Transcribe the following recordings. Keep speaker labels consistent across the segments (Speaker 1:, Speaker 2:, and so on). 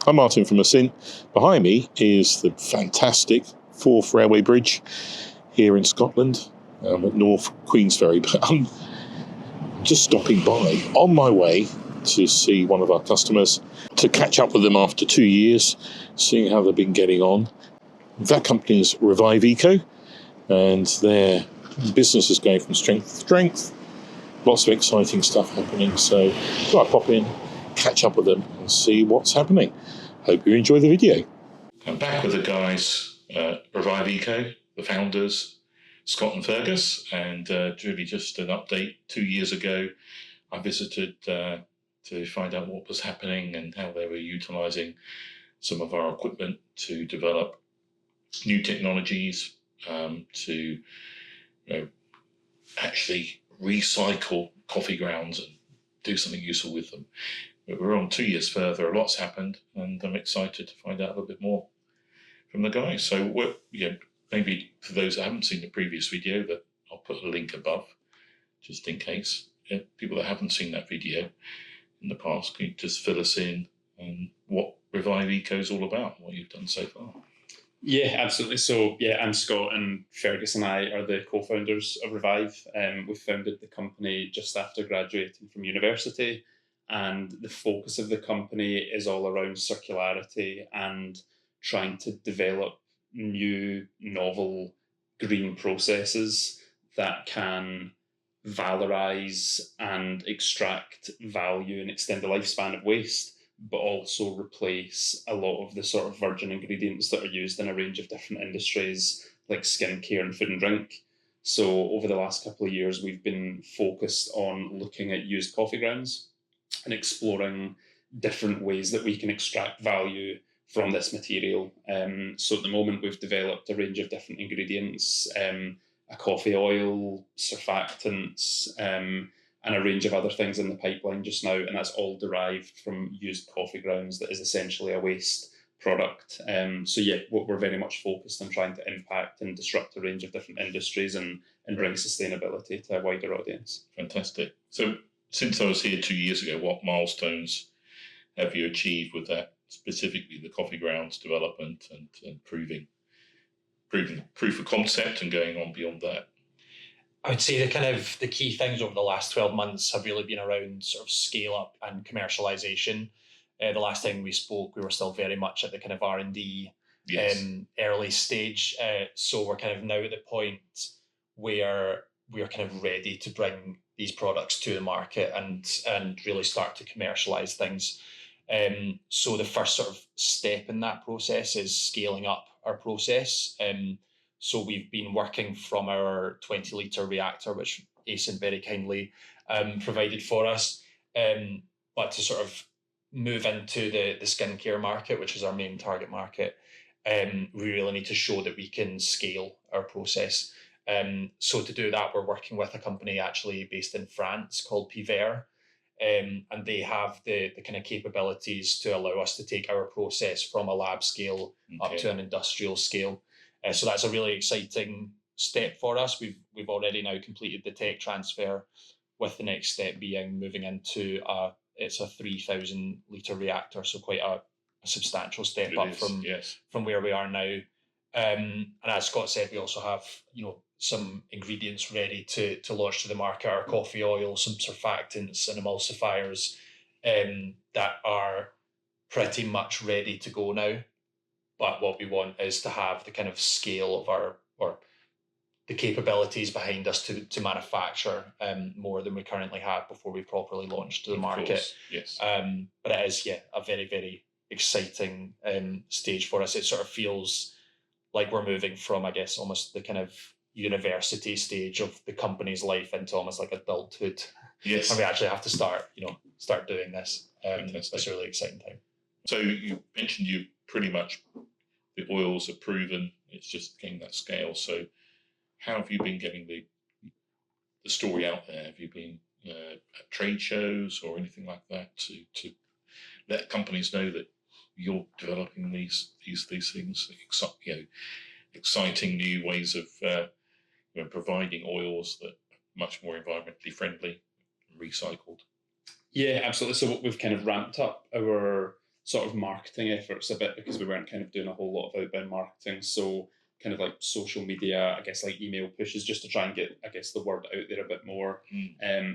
Speaker 1: I'm Martin from Asynt. Behind me is the fantastic Forth Railway Bridge here in Scotland, at North Queensferry. But I'm just stopping by on my way to see one of our customers, to catch up with them after 2 years, seeing how they've been getting on. That company is Revive Eco, and their business is going from strength to strength. Lots of exciting stuff happening, so I'll pop in, catch up with them and see what's happening. Hope you enjoy the video. I'm back with the guys at Revive Eco, the founders, Scott and Fergus, and really just an update. 2 years ago, I visited to find out what was happening and how they were utilising some of our equipment to develop new technologies to actually recycle coffee grounds and do something useful with them. But we're on 2 years further, a lot's happened, and I'm excited to find out a little bit more from the guys. So maybe for those that haven't seen the previous video, that I'll put a link above, just in case. People that haven't seen that video in the past, can you just fill us in on what Revive Eco is all about, what you've done so far?
Speaker 2: Yeah, absolutely. So, I'm Scott, and Fergus and I are the co-founders of Revive. We founded the company just after graduating from university, and the focus of the company is all around circularity and trying to develop new, novel green processes that can valorize and extract value and extend the lifespan of waste, but also replace a lot of the sort of virgin ingredients that are used in a range of different industries like skincare and food and drink. So over the last couple of years, we've been focused on looking at used coffee grounds and exploring different ways that we can extract value from this material. So at the moment, we've developed a range of different ingredients, a coffee oil, surfactants, and a range of other things in the pipeline just now, and that's all derived from used coffee grounds that is essentially a waste product. What we're very much focused on trying to impact and disrupt a range of different industries and bring sustainability to a wider audience.
Speaker 1: Fantastic. So since I was here 2 years ago, what milestones have you achieved with that, specifically the coffee grounds development and proving proof of concept and going on beyond that?
Speaker 3: I would say the key things over the last 12 months have really been around sort of scale up and commercialization. The last time we spoke, we were still very much at the kind of R&D early stage. So we're kind of now at the point where we're kind of ready to bring these products to the market and really start to commercialize things. So the first sort of step in that process is scaling up our process. So we've been working from our 20-litre reactor, which Asynt very kindly provided for us. But to sort of move into the skincare market, which is our main target market, we really need to show that we can scale our process. So to do that, we're working with a company actually based in France called Piver. And they have the kind of capabilities to allow us to take our process from a lab scale up to an industrial scale. So that's a really exciting step for us. We've already now completed the tech transfer, with the next step being moving into it's a 3,000 litre reactor, so quite a substantial step up from where we are now. And as Scott said, we also have some ingredients ready to launch to the market: our coffee oil, some surfactants and emulsifiers that are pretty much ready to go now. But what we want is to have the kind of scale of the capabilities behind us to manufacture more than we currently have before we properly launch to the market.
Speaker 1: Course, yes.
Speaker 3: But it is, a very, very exciting stage for us. It sort of feels like we're moving from, I guess, almost the kind of university stage of the company's life into almost like adulthood.
Speaker 1: Yes.
Speaker 3: And we actually have to start doing this. It's a really exciting time.
Speaker 1: So you mentioned the oils are proven, it's just getting that scale. So how have you been getting the story out there? Have you been at trade shows or anything like that to let companies know that you're developing these things, exciting new ways of providing oils that are much more environmentally friendly and recycled?
Speaker 2: Yeah, absolutely. So we've kind of ramped up our sort of marketing efforts a bit, because we weren't kind of doing a whole lot of outbound marketing. So kind of like social media, I guess like email pushes, just to try and get, I guess, the word out there a bit more.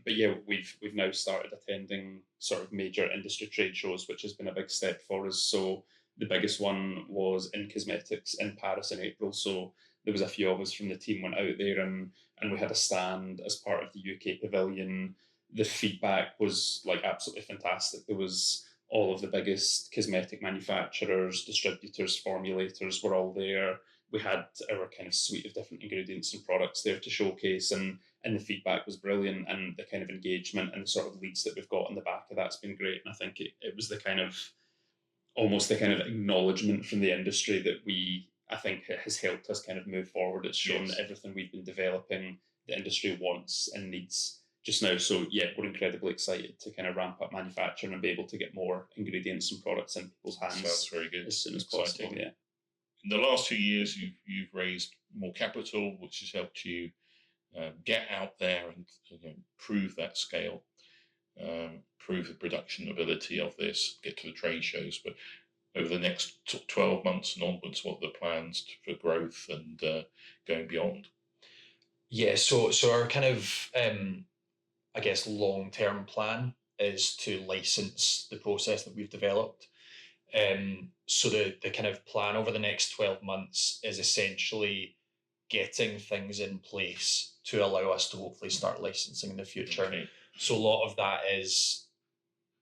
Speaker 2: But yeah, we've now started attending sort of major industry trade shows, which has been a big step for us. So the biggest one was in cosmetics in Paris in April. So there was a few of us from the team went out there, and we had a stand as part of the UK pavilion. The feedback was like absolutely fantastic. There was all of the biggest cosmetic manufacturers, distributors, formulators were all there. We had our kind of suite of different ingredients and products there to showcase, and the feedback was brilliant, and the kind of engagement and the sort of leads that we've got on the back of that's been great. And I think it was the kind of almost the kind of acknowledgement from the industry that I think has helped us kind of move forward. It's shown that everything we've been developing, the industry wants and needs just now. So yeah, we're incredibly excited to kind of ramp up manufacturing and be able to get more ingredients and products in people's hands.
Speaker 1: Sounds very good.
Speaker 2: As soon as possible. Yeah.
Speaker 1: In the last 2 years, you've raised more capital, which has helped you get out there and prove that scale, prove the production ability of this, get to the trade shows. But over the next 12 months and onwards, what are the plans for growth and going beyond?
Speaker 3: Yeah, so our kind of, I guess, long-term plan is to license the process that we've developed. So the kind of plan over the next 12 months is essentially getting things in place to allow us to hopefully start licensing in the future.
Speaker 1: Okay.
Speaker 3: So a lot of that is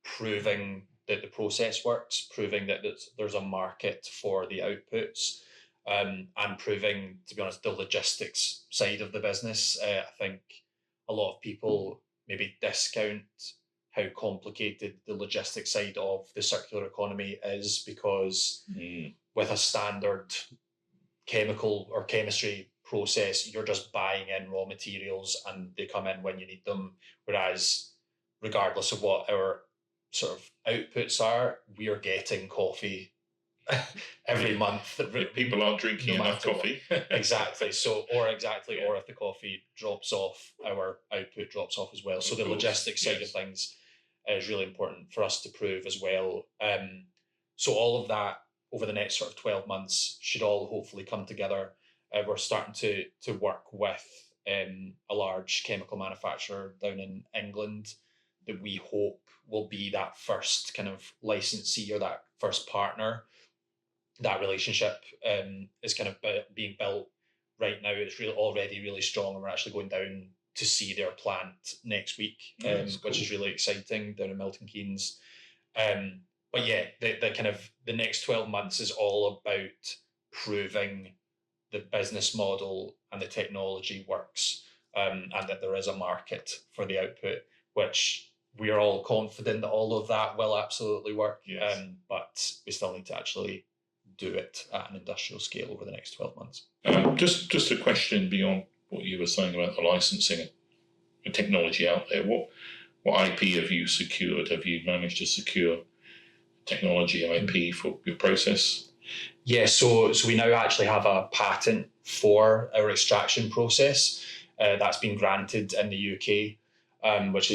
Speaker 3: proving that the process works, proving that there's a market for the outputs, and proving, to be honest, the logistics side of the business. I think a lot of people maybe discount how complicated the logistics side of the circular economy is, because with a standard chemical or chemistry process, you're just buying in raw materials and they come in when you need them. Whereas regardless of what our sort of outputs are, we are getting coffee every month.
Speaker 1: People aren't drinking enough coffee.
Speaker 3: Exactly. Or if the coffee drops off, our output drops off as well. So the logistics side of things is really important for us to prove as well. So all of that over the next sort of 12 months should all hopefully come together. We're starting to work with a large chemical manufacturer down in England that we hope will be that first kind of licensee or that first partner. That relationship is kind of being built right now. It's already really strong, and we're actually going down to see their plant next week, which is really exciting, down in Milton Keynes. But yeah, the kind of the next 12 months is all about proving the business model and the technology works, and that there is a market for the output, which we are all confident that all of that will absolutely work.
Speaker 1: Yes.
Speaker 3: But we still need to actually do it at an industrial scale over the next 12 months.
Speaker 1: Just a question beyond what you were saying about the licensing and technology out there. What IP have you secured? Have you managed to secure technology IP for your process?
Speaker 3: Yeah, so we now actually have a patent for our extraction process that's been granted in the UK, which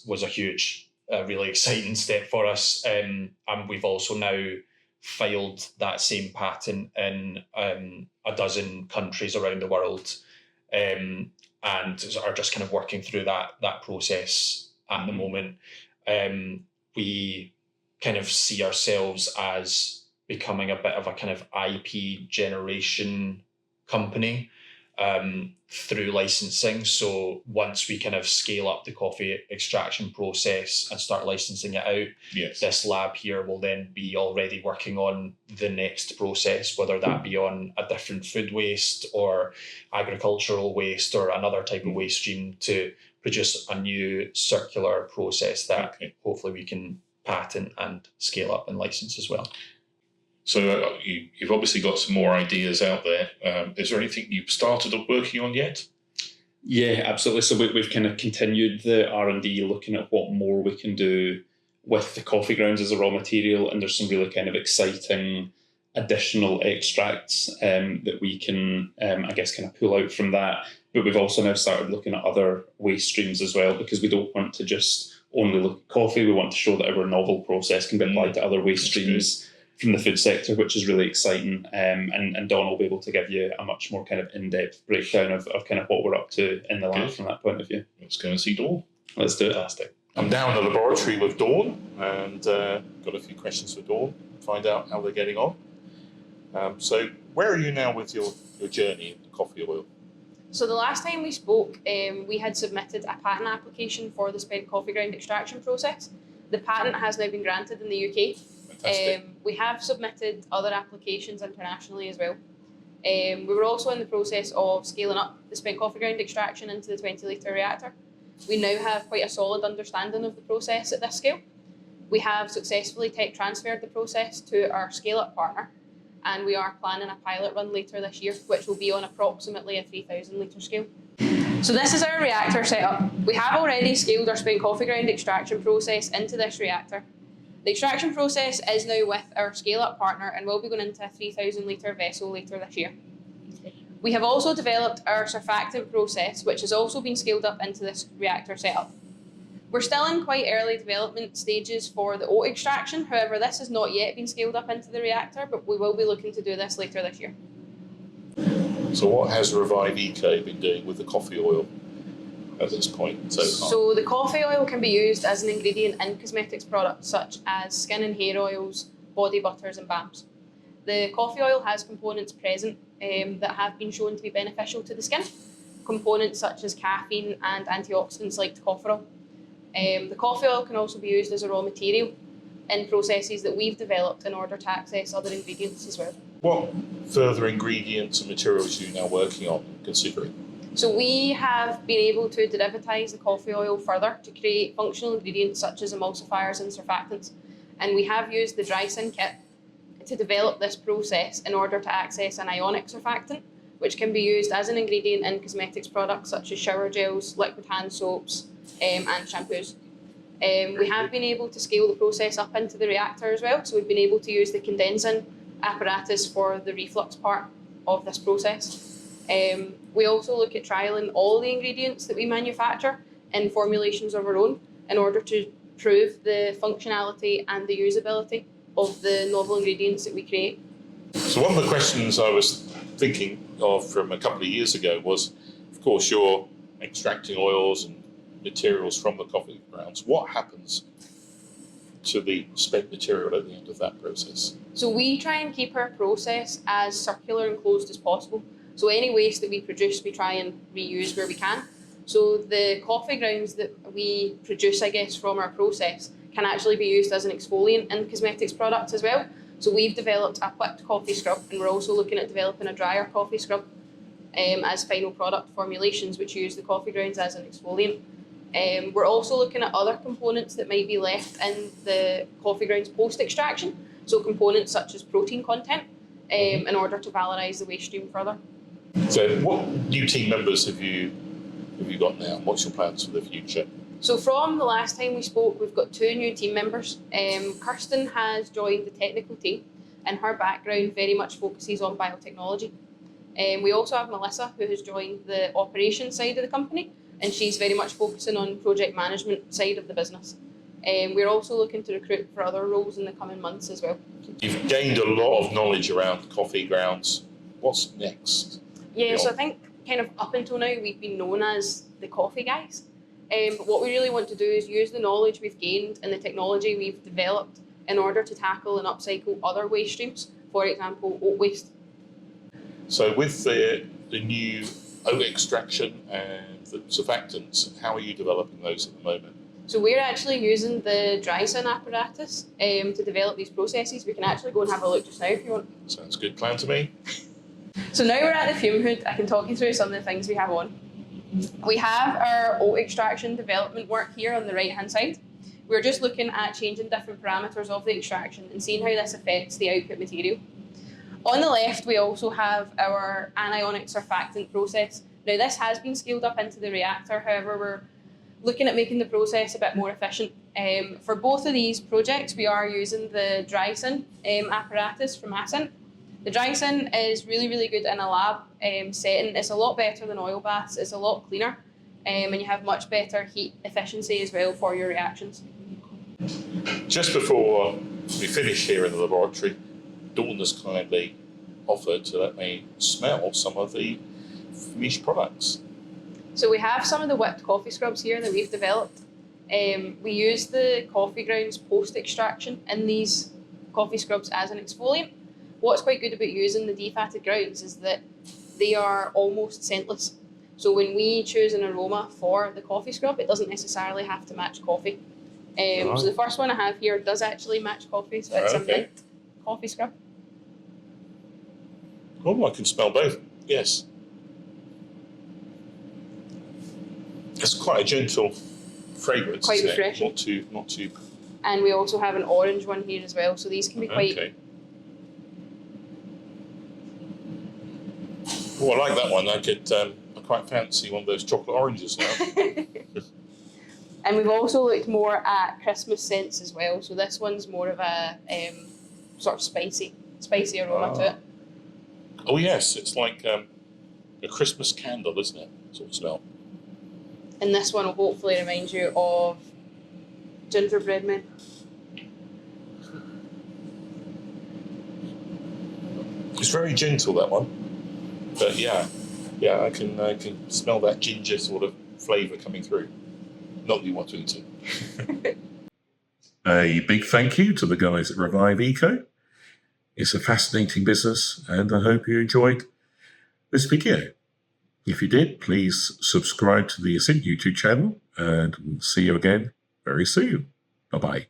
Speaker 3: was a huge, really exciting step for us. And we've also now filed that same patent in a dozen countries around the world, and are just kind of working through that process at the moment. We kind of see ourselves as becoming a bit of a kind of IP generation company through licensing. So once we kind of scale up the coffee extraction process and start licensing it out, this lab here will then be already working on the next process, whether that be on a different food waste or agricultural waste or another type of waste stream, to produce a new circular process that hopefully we can patent and scale up and license as well.
Speaker 1: So you've obviously got some more ideas out there. Is there anything you've started working on yet?
Speaker 2: Yeah, absolutely. So we've kind of continued the R&D, looking at what more we can do with the coffee grounds as a raw material, and there's some really kind of exciting additional extracts that we can, I guess, kind of pull out from that. But we've also now started looking at other waste streams as well, because we don't want to just only look at coffee. We want to show that our novel process can be applied to other waste streams from the food sector, which is really exciting. And Don will be able to give you a much more kind of in-depth breakdown of kind of what we're up to in the lab from that point of view.
Speaker 1: Let's go and see Dawn.
Speaker 2: Let's do it.
Speaker 3: Fantastic.
Speaker 1: I'm now in the laboratory with Dawn, and got a few questions for Dawn, find out how they're getting on. So where are you now with your journey in coffee oil?
Speaker 4: So the last time we spoke, we had submitted a patent application for the spent coffee ground extraction process. The patent has now been granted in the UK.
Speaker 1: Fantastic.
Speaker 4: We have submitted other applications internationally as well. We were also in the process of scaling up the spent coffee ground extraction into the 20-litre reactor. We now have quite a solid understanding of the process at this scale. We have successfully tech transferred the process to our scale-up partner, and we are planning a pilot run later this year, which will be on approximately a 3,000 litre scale. So this is our reactor setup. We have already scaled our spent coffee ground extraction process into this reactor. The extraction process is now with our scale-up partner and will be going into a 3,000 litre vessel later this year. We have also developed our surfactant process, which has also been scaled up into this reactor setup. We're still in quite early development stages for the oat extraction. However, this has not yet been scaled up into the reactor, but we will be looking to do this later this year.
Speaker 1: So what has Revive Eco been doing with the coffee oil at this point so far?
Speaker 4: So the coffee oil can be used as an ingredient in cosmetics products such as skin and hair oils, body butters and balms. The coffee oil has components present that have been shown to be beneficial to the skin, components such as caffeine and antioxidants like tocopherol. The coffee oil can also be used as a raw material in processes that we've developed in order to access other ingredients as well.
Speaker 1: What further ingredients and materials are you now working on, considering?
Speaker 4: So we have been able to derivatise the coffee oil further to create functional ingredients such as emulsifiers and surfactants. And we have used the DrySyn kit to develop this process in order to access an ionic surfactant, which can be used as an ingredient in cosmetics products such as shower gels, liquid hand soaps, and shampoos. We have been able to scale the process up into the reactor as well, so we've been able to use the condensing apparatus for the reflux part of this process. We also look at trialling all the ingredients that we manufacture in formulations of our own in order to prove the functionality and the usability of the novel ingredients that we create.
Speaker 1: So one of the questions I was thinking of from a couple of years ago was, of course, you're extracting oils and materials from the coffee grounds. What happens to the spent material at the end of that process?
Speaker 4: So we try and keep our process as circular and closed as possible. So any waste that we produce, we try and reuse where we can. So the coffee grounds that we produce, I guess, from our process can actually be used as an exfoliant in cosmetics products as well. So we've developed a whipped coffee scrub, and we're also looking at developing a drier coffee scrub as final product formulations, which use the coffee grounds as an exfoliant. We're also looking at other components that might be left in the coffee grounds post-extraction, so components such as protein content, in order to valorise the waste stream further.
Speaker 1: So what new team members have you got now? What's your plans for the future?
Speaker 4: So from the last time we spoke, we've got 2 new team members. Kirsten has joined the technical team, and her background very much focuses on biotechnology. We also have Melissa, who has joined the operations side of the company, and she's very much focusing on project management side of the business. We're also looking to recruit for other roles in the coming months as well.
Speaker 1: You've gained a lot of knowledge around coffee grounds. What's next?
Speaker 4: Yeah, so I think kind of up until now we've been known as the coffee guys. But what we really want to do is use the knowledge we've gained and the technology we've developed in order to tackle and upcycle other waste streams, for example, oat waste.
Speaker 1: So with the new oat extraction and the surfactants, how are you developing those at the moment?
Speaker 4: So we're actually using the DrySyn apparatus to develop these processes. We can actually go and have a look just now if you want.
Speaker 1: Sounds good plan to me.
Speaker 4: So now we're at the fume hood. I can talk you through some of the things we have on. We have our oat extraction development work here on the right hand side. We're just looking at changing different parameters of the extraction and seeing how this affects the output material. On the left, we also have our anionic surfactant process. Now this has been scaled up into the reactor, however we're looking at making the process a bit more efficient. For both of these projects, we are using the DrySyn apparatus from Asynt. The DrySyn is really, really good in a lab setting. It's a lot better than oil baths. It's a lot cleaner. and you have much better heat efficiency as well for your reactions.
Speaker 1: Just before we finish here in the laboratory, Dawn has kindly offered to let me smell some of the finished products.
Speaker 4: So we have some of the whipped coffee scrubs here that we've developed. We use the coffee grounds post-extraction in these coffee scrubs as an exfoliant. What's quite good about using the defatted grounds is that they are almost scentless. So when we choose an aroma for the coffee scrub, it doesn't necessarily have to match coffee. So the first one I have here does actually match coffee, so it's a mint coffee scrub.
Speaker 1: Oh, I can smell both. Yes. It's quite a gentle fragrance.
Speaker 4: Quite
Speaker 1: isn't it?
Speaker 4: refreshing.
Speaker 1: Not too.
Speaker 4: And we also have an orange one here as well, so these can be quite...
Speaker 1: Okay. Oh, I like that one. I quite fancy one of those chocolate oranges now.
Speaker 4: And we've also looked more at Christmas scents as well, so this one's more of a sort of spicy aroma to it.
Speaker 1: Oh yes, it's like a Christmas candle, isn't it? Sort of smell.
Speaker 4: And this one will hopefully remind you of gingerbread men.
Speaker 1: It's very gentle, that one, but yeah, I can smell that ginger sort of flavour coming through. Not that you want to eat it. A big thank you to the guys at Revive Eco. It's a fascinating business, and I hope you enjoyed this video. If you did, please subscribe to the Asynt YouTube channel, and we'll see you again very soon. Bye-bye.